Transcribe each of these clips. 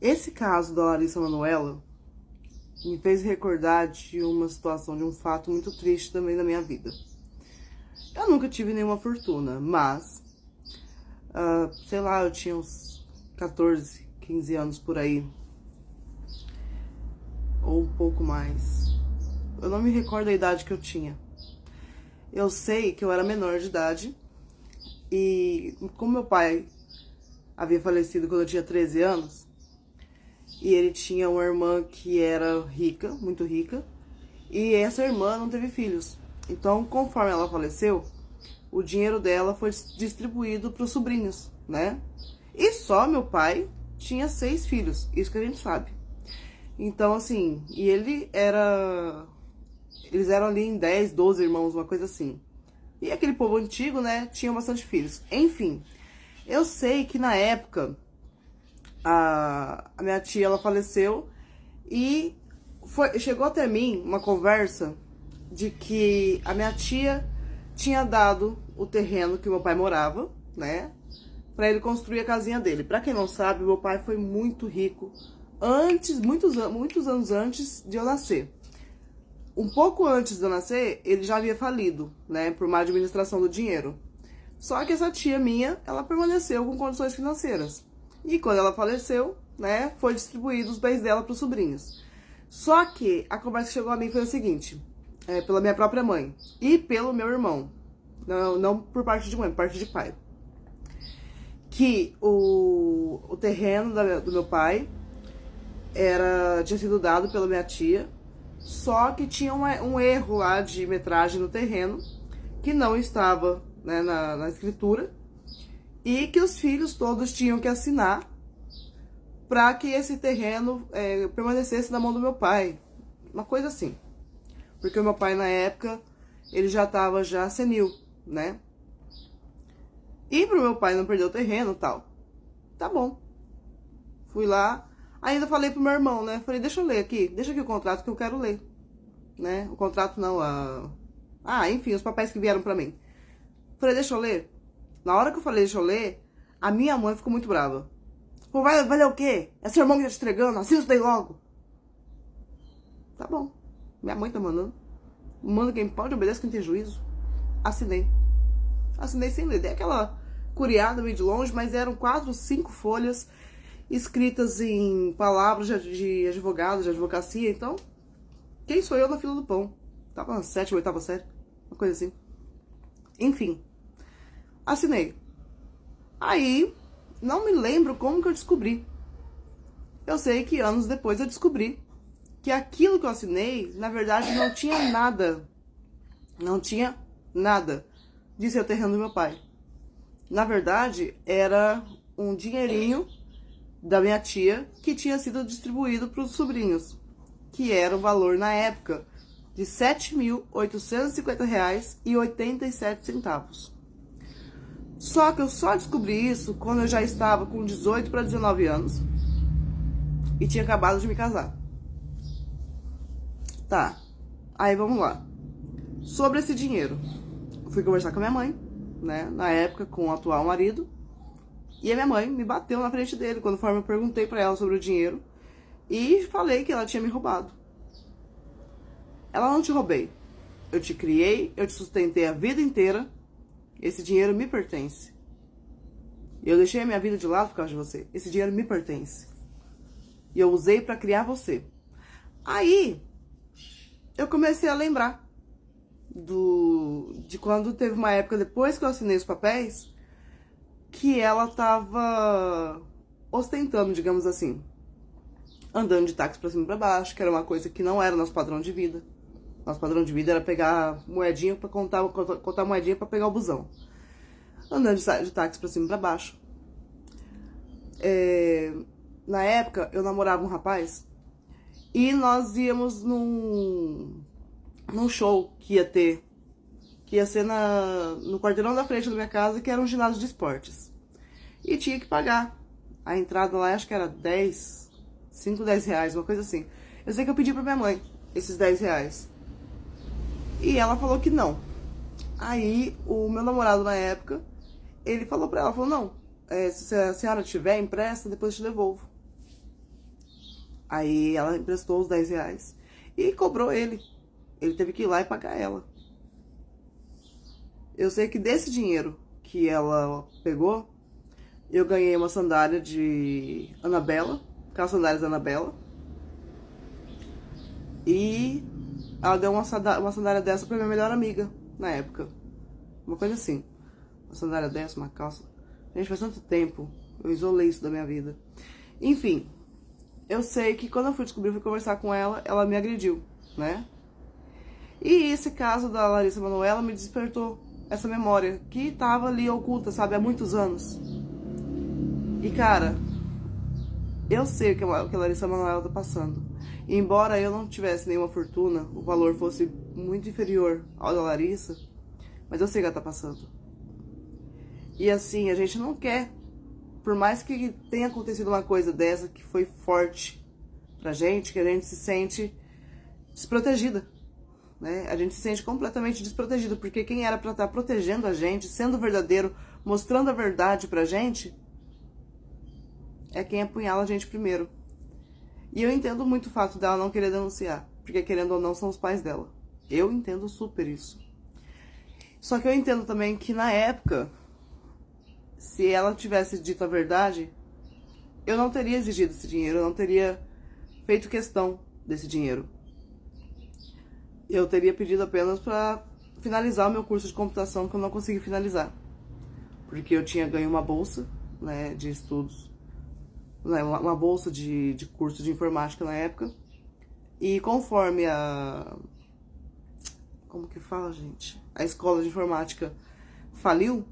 Esse caso da Larissa Manoela me fez recordar de uma situação, de um fato muito triste também da minha vida. Eu nunca tive nenhuma fortuna, mas, sei lá, eu tinha uns 14, 15 anos por aí, ou um pouco mais. Eu não me recordo a idade que eu tinha. Eu sei que eu era menor de idade e como meu pai havia falecido quando eu tinha 13 anos, e ele tinha uma irmã que era rica, muito rica, e essa irmã não teve filhos. Então, conforme ela faleceu, o dinheiro dela foi distribuído para os sobrinhos, né? E só meu pai tinha 6 filhos, isso que a gente sabe. Então, assim, e eles eram ali em 10, 12 irmãos, uma coisa assim. E aquele povo antigo, né, tinha bastante filhos. Enfim, eu sei que na época a minha tia, ela faleceu e chegou até mim uma conversa de que a minha tia tinha dado o terreno que meu pai morava, né, para ele construir a casinha dele. Para quem não sabe, meu pai foi muito rico antes, muitos anos antes de eu nascer. Um pouco antes de eu nascer, ele já havia falido, né, por má administração do dinheiro. Só que essa tia minha, ela permaneceu com condições financeiras. E quando ela faleceu, né, foi distribuído os bens dela para os sobrinhos. Só que a conversa que chegou a mim foi a seguinte, pela minha própria mãe e pelo meu irmão, não por parte de mãe, por parte de pai, que o terreno do meu pai tinha sido dado pela minha tia, só que tinha um erro lá de metragem no terreno, que não estava, né, na escritura, e que os filhos todos tinham que assinar para que esse terreno permanecesse na mão do meu pai. Uma coisa assim. Porque o meu pai, na época, ele já estava senil, né? E pro meu pai não perder o terreno e tal. Tá bom. Fui lá. Ainda falei pro meu irmão, né? Falei, deixa eu ler aqui. Deixa aqui o contrato que eu quero ler. Né? O contrato não, enfim, os papéis que vieram pra mim. Falei, deixa eu ler. Na hora que eu falei, deixa eu ler, a minha mãe ficou muito brava. Pô, vai ler o quê? É seu irmão que tá te entregando? Assina isso daí logo. Tá bom. Minha mãe tá mandando. Manda quem pode, obedece quem tem juízo. Assinei. Assinei sem ler. Dei aquela curiada meio de longe, mas eram 4, 5 folhas escritas em palavras de advogado, de advocacia. Então, quem sou eu na fila do pão? Tava na 7ª, 8ª série. Uma coisa assim. Enfim. Assinei. Aí, não me lembro como que eu descobri. Eu sei que anos depois eu descobri que aquilo que eu assinei, na verdade, não tinha nada. Não tinha nada de ser o terreno do meu pai. Na verdade, era um dinheirinho da minha tia que tinha sido distribuído para os sobrinhos, que era o valor na época de R$ 7.850,87. Só que eu só descobri isso quando eu já estava com 18 para 19 anos e tinha acabado de me casar. Tá, aí vamos lá. Sobre esse dinheiro, eu fui conversar com a minha mãe, né, na época com o atual marido, e a minha mãe me bateu na frente dele, quando eu perguntei pra ela sobre o dinheiro e falei que ela tinha me roubado. Ela, não te roubei, eu te criei, eu te sustentei a vida inteira, esse dinheiro me pertence. Eu deixei a minha vida de lado por causa de você, esse dinheiro me pertence. E eu usei pra criar você. Aí, eu comecei a lembrar de quando teve uma época, depois que eu assinei os papéis, que ela tava ostentando, digamos assim, andando de táxi pra cima e pra baixo, que era uma coisa que não era nosso padrão de vida. Nosso padrão de vida era pegar moedinha pra contar moedinha pra pegar o busão. Andando de táxi pra cima e pra baixo. Na época, eu namorava um rapaz e nós íamos num show que ia ser no quarteirão da frente da minha casa, que era um ginásio de esportes. E tinha que pagar. A entrada lá, acho que era 5, 10 reais, uma coisa assim. Eu sei que eu pedi pra minha mãe esses 10 reais. E ela falou que não. Aí, o meu namorado na época, ele falou pra ela, falou, não, se a senhora tiver, empresta, depois eu te devolvo. Aí ela emprestou os 10 reais e cobrou ele. Ele teve que ir lá e pagar ela. Eu sei que desse dinheiro que ela pegou, eu ganhei uma sandália de Anabela, aquelas sandálias da Anabela. E ela deu uma sandália dessa pra minha melhor amiga na época. Uma coisa assim. Uma sandália dessa, uma calça. Gente, faz tanto tempo. Eu isolei isso da minha vida. Enfim, eu sei que quando eu fui descobrir, fui conversar com ela, ela me agrediu, né? E esse caso da Larissa Manoela me despertou essa memória que tava ali oculta, sabe, há muitos anos. E cara, eu sei o que a Larissa Manoela tá passando. E embora eu não tivesse nenhuma fortuna, o valor fosse muito inferior ao da Larissa, mas eu sei que ela tá passando. E assim, a gente não quer, por mais que tenha acontecido uma coisa dessa que foi forte pra gente, que a gente se sente desprotegida, né? A gente se sente completamente desprotegida, porque quem era pra estar protegendo a gente, sendo verdadeiro, mostrando a verdade pra gente, é quem apunhala a gente primeiro. E eu entendo muito o fato dela não querer denunciar, porque querendo ou não são os pais dela. Eu entendo super isso. Só que eu entendo também que na época, se ela tivesse dito a verdade, eu não teria exigido esse dinheiro, eu não teria feito questão desse dinheiro. Eu teria pedido apenas para finalizar o meu curso de computação, que eu não consegui finalizar. Porque eu tinha ganho uma bolsa, né, de estudos, né, uma bolsa de curso de informática na época. E conforme a... Como que fala, gente? A escola de informática faliu,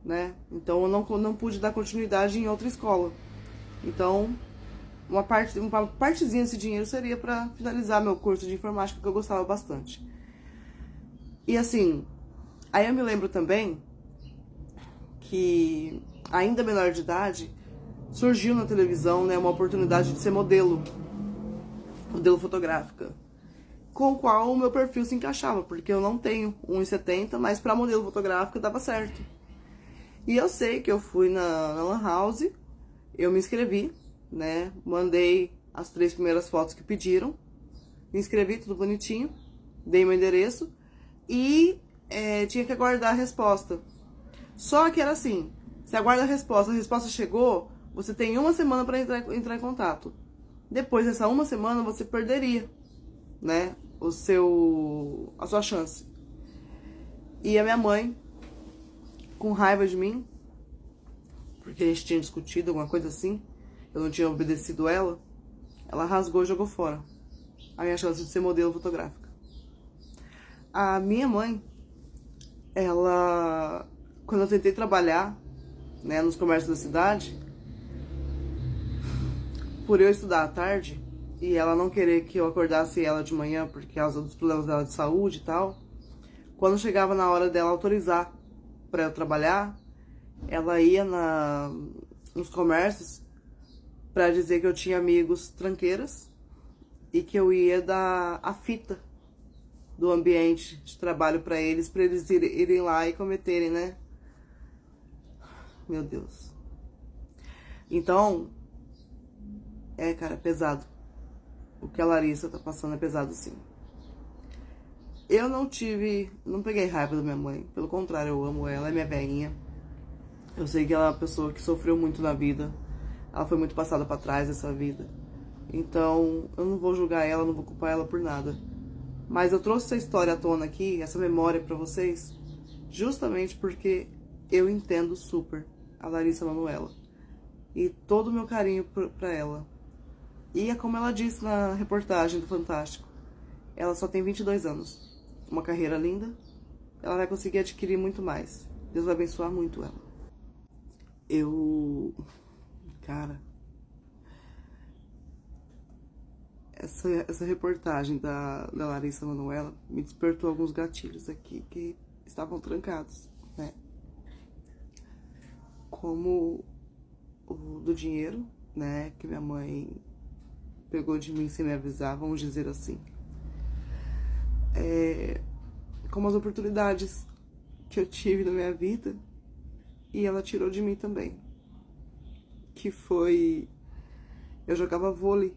né? Então eu não pude dar continuidade em outra escola. Então, uma partezinha desse dinheiro seria para finalizar meu curso de informática, que eu gostava bastante. E assim, aí eu me lembro também que, ainda menor de idade, surgiu na televisão, né, uma oportunidade de ser modelo fotográfica, com o qual o meu perfil se encaixava, porque eu não tenho 1,70, mas para modelo fotográfica dava certo. E eu sei que eu fui na Lan House, eu me inscrevi, né, mandei as 3 primeiras fotos que pediram, me inscrevi, tudo bonitinho, dei meu endereço e tinha que aguardar a resposta. Só que era assim, você aguarda a resposta chegou, você tem 1 semana para entrar em contato. Depois dessa 1 semana, você perderia, né, a sua chance. E a minha mãe, com raiva de mim, porque a gente tinha discutido alguma coisa assim, eu não tinha obedecido ela rasgou e jogou fora a minha chance de ser modelo fotográfica. A minha mãe, ela, quando eu tentei trabalhar, né, nos comércios da cidade, por eu estudar à tarde e ela não querer que eu acordasse ela de manhã por causa dos problemas dela de saúde e tal, quando chegava na hora dela autorizar para eu trabalhar, ela ia nos comércios para dizer que eu tinha amigos tranqueiras e que eu ia dar a fita do ambiente de trabalho para eles irem lá e cometerem, né? Meu Deus. Então, cara, é pesado. O que a Larissa tá passando é pesado, sim. Eu não peguei raiva da minha mãe. Pelo contrário, eu amo ela, é minha velhinha. Eu sei que ela é uma pessoa que sofreu muito na vida. Ela foi muito passada pra trás dessa vida. Então, eu não vou julgar ela, não vou culpar ela por nada. Mas eu trouxe essa história à tona aqui, essa memória pra vocês, justamente porque eu entendo super a Larissa Manoela. E todo o meu carinho pra ela. E é como ela disse na reportagem do Fantástico. Ela só tem 22 anos. Uma carreira linda. Ela vai conseguir adquirir muito mais. Deus vai abençoar muito ela. Cara, essa reportagem da Larissa Manoela me despertou alguns gatilhos aqui que estavam trancados, né? Como o do dinheiro, né? Que minha mãe pegou de mim sem me avisar, vamos dizer assim. Como as oportunidades que eu tive na minha vida e ela tirou de mim também. Que foi... Eu jogava vôlei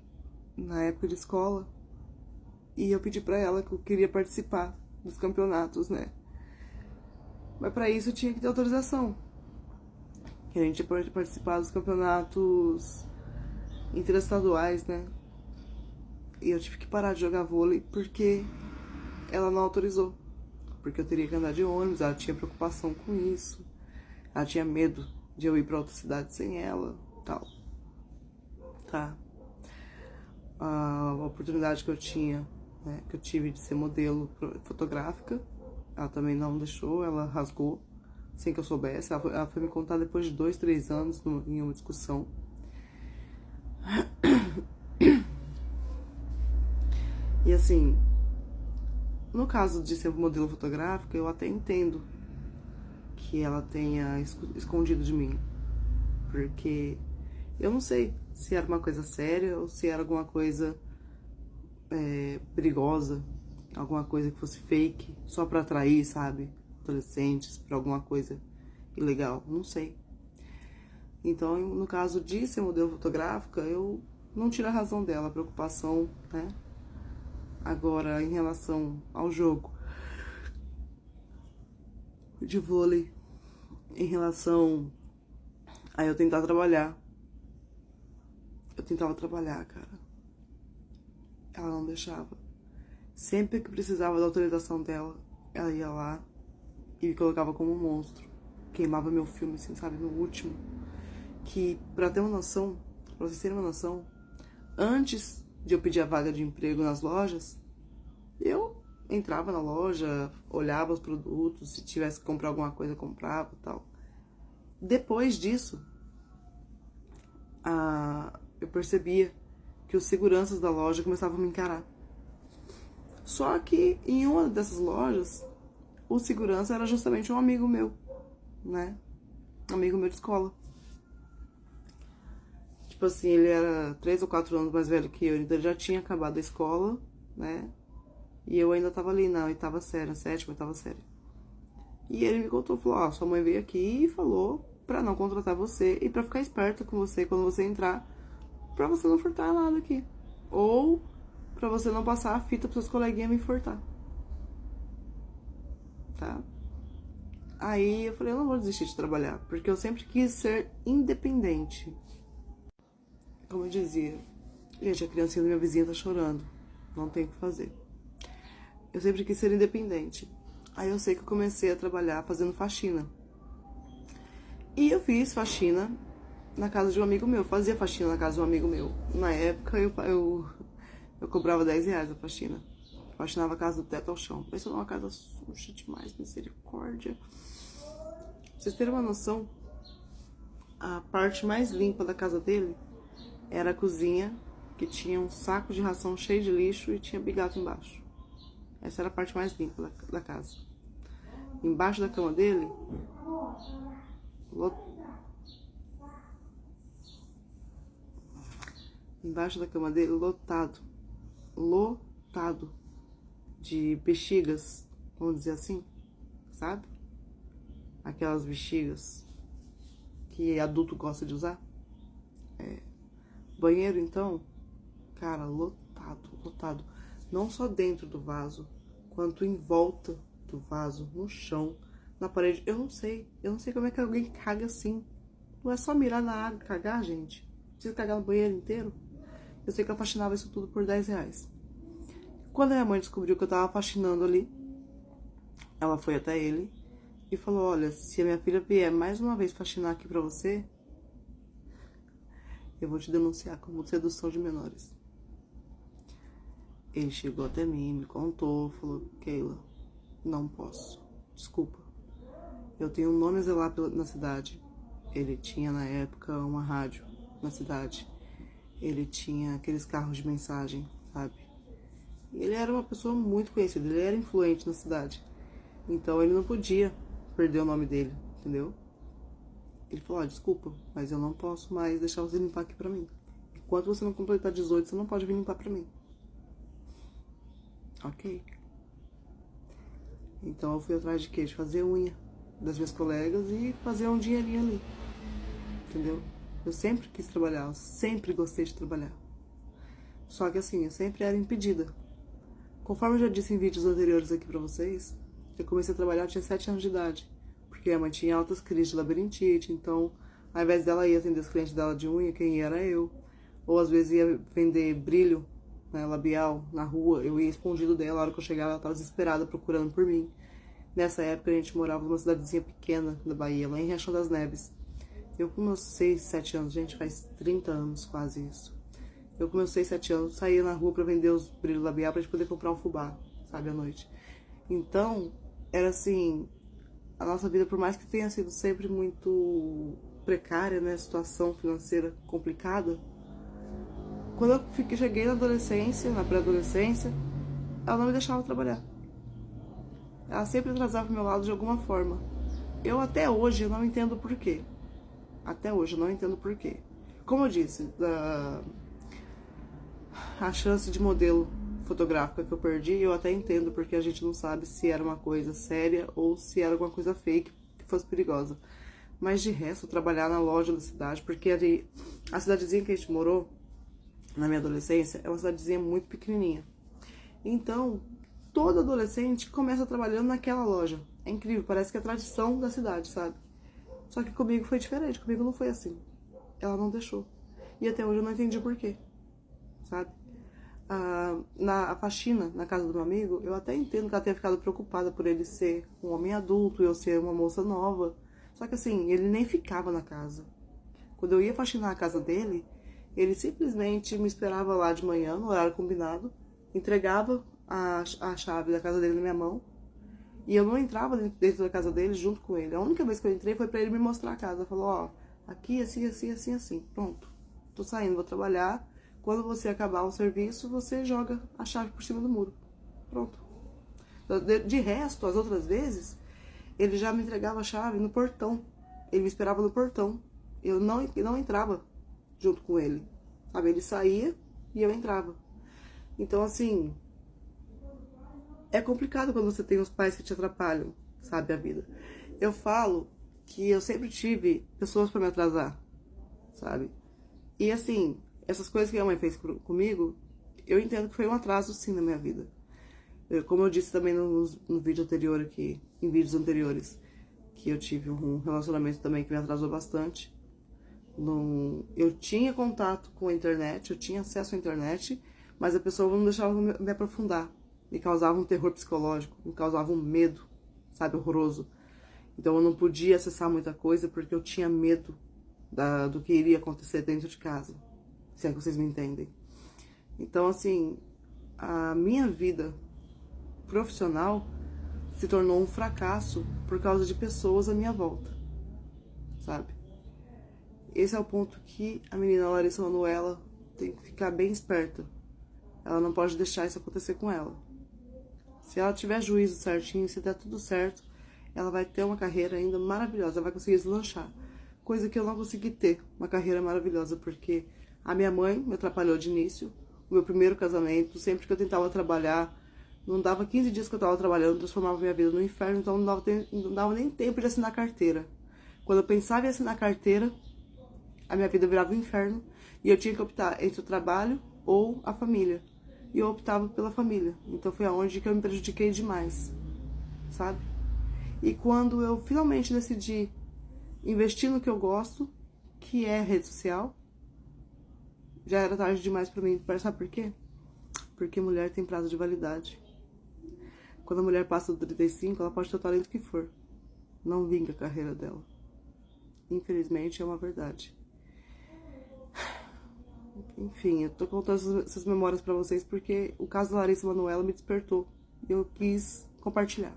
na época de escola. E eu pedi pra ela que eu queria participar dos campeonatos, né? Mas pra isso eu tinha que ter autorização. Que a gente pode participar dos campeonatos interestaduais, né? E eu tive que parar de jogar vôlei porque ela não autorizou. Porque eu teria que andar de ônibus, ela tinha preocupação com isso. Ela tinha medo de eu ir pra outra cidade sem ela, tal. Tá. A oportunidade que eu tinha, né, que eu tive de ser modelo fotográfica, ela também não deixou, ela rasgou, sem que eu soubesse. Ela foi me contar depois de 2, 3 anos em uma discussão. E assim, no caso de ser modelo fotográfica, eu até entendo que ela tenha escondido de mim. Porque eu não sei se era uma coisa séria ou se era alguma coisa perigosa, alguma coisa que fosse fake, só pra atrair, sabe, adolescentes pra alguma coisa ilegal, não sei. Então, no caso de ser modelo fotográfica, eu não tiro a razão dela, a preocupação, né? Agora, em relação ao jogo de vôlei, em relação a eu tentar trabalhar, eu tentava trabalhar, cara. Ela não deixava. Sempre que precisava da autorização dela, ela ia lá e me colocava como um monstro. Queimava meu filme, assim, sabe, no último. Que, pra ter uma noção, pra vocês terem uma noção, antes de eu pedir a vaga de emprego nas lojas, eu entrava na loja, olhava os produtos, se tivesse que comprar alguma coisa, eu comprava e tal. Depois disso, eu percebia que os seguranças da loja começavam a me encarar. Só que em uma dessas lojas, o segurança era justamente um amigo meu, né? Um amigo meu de escola. Tipo assim, ele era 3 ou 4 anos mais velho que eu, então ele já tinha acabado a escola, né? E eu ainda tava ali na 8ª série, na 7ª, 8ª série. E ele me contou, falou, ó, sua mãe veio aqui e falou pra não contratar você e pra ficar esperta com você quando você entrar, pra você não furtar nada aqui. Ou pra você não passar a fita pros seus coleguinhas me furtar. Tá? Aí eu falei, eu não vou desistir de trabalhar, porque eu sempre quis ser independente. Como eu dizia, gente, a criancinha da minha vizinha tá chorando, não tem o que fazer. Eu sempre quis ser independente. Aí eu sei que eu comecei a trabalhar fazendo faxina. E eu fiz faxina na casa de um amigo meu, fazia faxina na casa de um amigo meu. Na época eu cobrava R$10 a faxina. Faxinava a casa do teto ao chão. Pensa numa casa suja demais, misericórdia. Pra vocês terem uma noção, a parte mais limpa da casa dele era a cozinha, que tinha um saco de ração cheio de lixo e tinha bigato embaixo. Essa era a parte mais limpa da casa. Embaixo da cama dele, lotado de bexigas, vamos dizer assim, sabe? Aquelas bexigas que adulto gosta de usar. Banheiro, então, cara, lotado. Não só dentro do vaso, quanto em volta do vaso, no chão, na parede. Eu não sei como é que alguém caga assim. Não é só mirar na água e cagar, gente. Precisa cagar no banheiro inteiro. Eu sei que eu faxinava isso tudo por R$10. Quando a minha mãe descobriu que eu tava faxinando ali, ela foi até ele e falou, olha, se a minha filha vier mais uma vez faxinar aqui pra você, eu vou te denunciar como sedução de menores. Ele chegou até mim, me contou, falou, Keila, não posso, desculpa. Eu tenho um nome a zelar na cidade. Ele tinha, na época, uma rádio na cidade. Ele tinha aqueles carros de mensagem, sabe? E ele era uma pessoa muito conhecida, ele era influente na cidade. Então ele não podia perder o nome dele, entendeu? Ele falou, ó, desculpa, mas eu não posso mais deixar você limpar aqui pra mim. Enquanto você não completar 18, você não pode vir limpar pra mim. Ok. Então eu fui atrás de quê? De fazer unha das minhas colegas e fazer um dinheirinho ali. Entendeu? Eu sempre quis trabalhar, eu sempre gostei de trabalhar. Só que assim, eu sempre era impedida. Conforme eu já disse em vídeos anteriores aqui pra vocês, eu comecei a trabalhar, eu tinha 7 anos de idade. Porque minha mãe tinha altas crises de labirintite, então, ao invés dela ir atender os clientes dela de unha, quem ia era eu. Ou às vezes ia vender brilho, né, labial, na rua, eu ia escondido dela, a hora que eu chegava ela estava desesperada procurando por mim. Nessa época a gente morava numa cidadezinha pequena da Bahia, lá em Riachão das Neves. Eu com meus 6, 7 anos, gente, faz 30 anos quase isso. Eu com meus 6, 7 anos saía na rua pra vender os brilhos labial pra gente poder comprar um fubá, sabe, à noite. Então, era assim, a nossa vida, por mais que tenha sido sempre muito precária, né, situação financeira complicada, quando eu cheguei na adolescência, na pré-adolescência, ela não me deixava trabalhar. Ela sempre atrasava o meu lado de alguma forma. Eu até hoje eu não entendo por quê. Até hoje eu não entendo por quê. Como eu disse, a chance de modelo fotográfica que eu perdi, eu até entendo, porque a gente não sabe se era uma coisa séria ou se era alguma coisa fake que fosse perigosa. Mas de resto, trabalhar na loja da cidade, porque a cidadezinha que a gente morou na minha adolescência é uma cidadezinha muito pequenininha. Então, todo adolescente começa trabalhando naquela loja. É incrível, parece que é a tradição da cidade, sabe? Só que comigo foi diferente, comigo não foi assim. Ela não deixou. E até hoje eu não entendi por quê, sabe? Na faxina, na casa do meu amigo, eu até entendo que ela tenha ficado preocupada por ele ser um homem adulto e eu ser uma moça nova. Só que assim, ele nem ficava na casa. Quando eu ia faxinar a casa dele, ele simplesmente me esperava lá de manhã, no horário combinado, entregava a chave da casa dele na minha mão, e eu não entrava dentro da casa dele junto com ele. A única vez que eu entrei foi pra ele me mostrar a casa. Falou, ó, aqui, assim, assim, assim, assim. Pronto, tô saindo, vou trabalhar. Quando você acabar o serviço, você joga a chave por cima do muro. Pronto. De resto, as outras vezes, ele já me entregava a chave no portão. Ele me esperava no portão. Eu não entrava junto com ele, sabe? Ele saía e eu entrava. Então, assim, é complicado quando você tem os pais que te atrapalham, sabe, a vida. Eu falo que eu sempre tive pessoas pra me atrasar, sabe? E assim, essas coisas que a mãe fez comigo, eu entendo que foi um atraso sim na minha vida. Como eu disse também no vídeo anterior aqui, em vídeos anteriores, que eu tive um relacionamento também que me atrasou bastante. Eu tinha contato com a internet, eu tinha acesso à internet, mas a pessoa não deixava me aprofundar. Me causava um terror psicológico, me causava um medo, sabe, horroroso. Então eu não podia acessar muita coisa porque eu tinha medo do que iria acontecer dentro de casa, se é que vocês me entendem. Então, assim, a minha vida profissional se tornou um fracasso por causa de pessoas à minha volta, sabe? Esse é o ponto que a menina Larissa Manoela tem que ficar bem esperta. Ela não pode deixar isso acontecer com ela. Se ela tiver juízo certinho, se der tudo certo, ela vai ter uma carreira ainda maravilhosa, ela vai conseguir deslanchar. Coisa que eu não consegui ter, uma carreira maravilhosa, porque a minha mãe me atrapalhou de início, o meu primeiro casamento, sempre que eu tentava trabalhar, não dava 15 dias que eu tava trabalhando, transformava minha vida no inferno, então não dava nem tempo de assinar carteira. Quando eu pensava em assinar carteira, a minha vida virava um inferno e eu tinha que optar entre o trabalho ou a família. E eu optava pela família. Então foi aonde que eu me prejudiquei demais, sabe? E quando eu finalmente decidi investir no que eu gosto, que é rede social, já era tarde demais pra mim. Sabe por quê? Porque mulher tem prazo de validade. Quando a mulher passa do 35, ela pode ter o talento que for. Não vinga a carreira dela. Infelizmente, é uma verdade. Enfim, eu tô contando essas memórias pra vocês porque o caso da Larissa Manoela me despertou. E eu quis compartilhar.